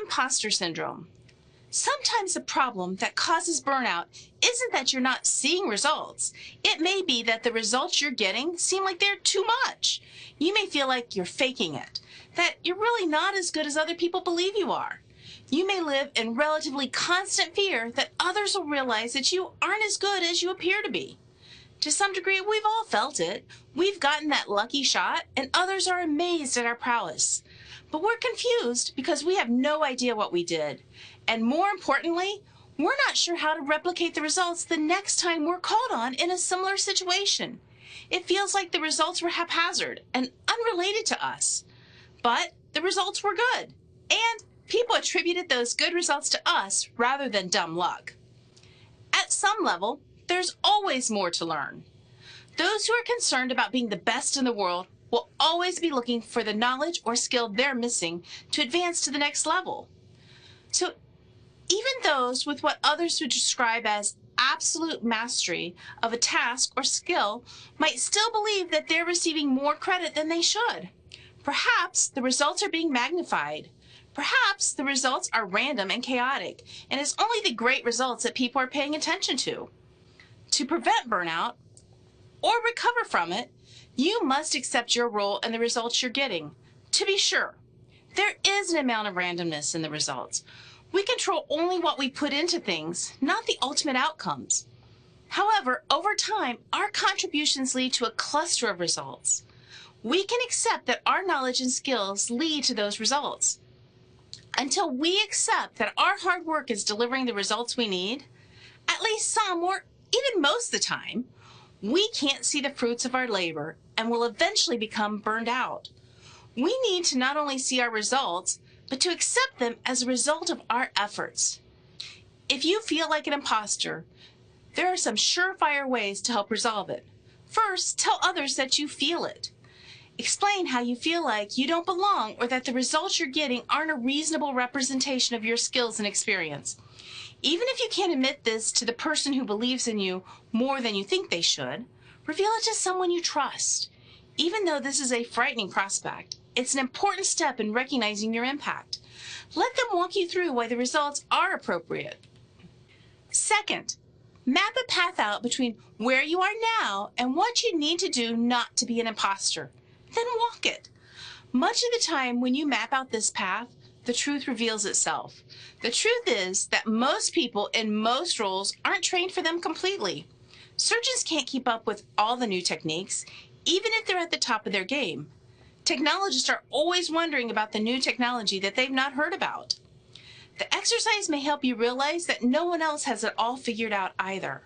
Impostor Syndrome. Sometimes the problem that causes burnout isn't that you're not seeing results. It may be that the results you're getting seem like they're too much. You may feel like you're faking it, that you're really not as good as other people believe you are. You may live in relatively constant fear that others will realize that you aren't as good as you appear to be. To some degree, we've all felt it. We've gotten that lucky shot, and others are amazed at our prowess. But we're confused because we have no idea what we did. And more importantly, we're not sure how to replicate the results the next time we're called on in a similar situation. It feels like the results were haphazard and unrelated to us. But the results were good, and people attributed those good results to us rather than dumb luck. At some level, there's always more to learn. Those who are concerned about being the best in the world will always be looking for the knowledge or skill they're missing to advance to the next level. So even those with what others would describe as absolute mastery of a task or skill might still believe that they're receiving more credit than they should. Perhaps the results are being magnified. Perhaps the results are random and chaotic, and it's only the great results that people are paying attention to. To prevent burnout or recover from it, you must accept your role in the results you're getting. To be sure, there is an amount of randomness in the results. We control only what we put into things, not the ultimate outcomes. However, over time, our contributions lead to a cluster of results. We can accept that our knowledge and skills lead to those results. Until we accept that our hard work is delivering the results we need, at least some or even most of the time, we can't see the fruits of our labor and will eventually become burned out. We need to not only see our results, but to accept them as a result of our efforts. If you feel like an imposter, there are some surefire ways to help resolve it. First, tell others that you feel it. Explain how you feel like you don't belong or that the results you're getting aren't a reasonable representation of your skills and experience. Even if you can't admit this to the person who believes in you more than you think they should, reveal it to someone you trust. Even though this is a frightening prospect, it's an important step in recognizing your impact. Let them walk you through why the results are appropriate. Second, map a path out between where you are now and what you need to do not to be an imposter. Then walk it. Much of the time when you map out this path, the truth reveals itself. The truth is that most people in most roles aren't trained for them completely. Surgeons can't keep up with all the new techniques, even if they're at the top of their game. Technologists are always wondering about the new technology that they've not heard about. The exercise may help you realize that no one else has it all figured out either.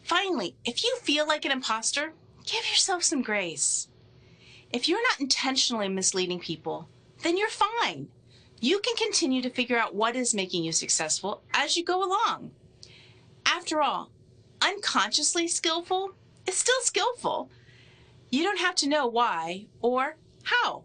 Finally, if you feel like an imposter, give yourself some grace. If you're not intentionally misleading people, then you're fine. You can continue to figure out what is making you successful as you go along. After all, unconsciously skillful is still skillful. You don't have to know why or how.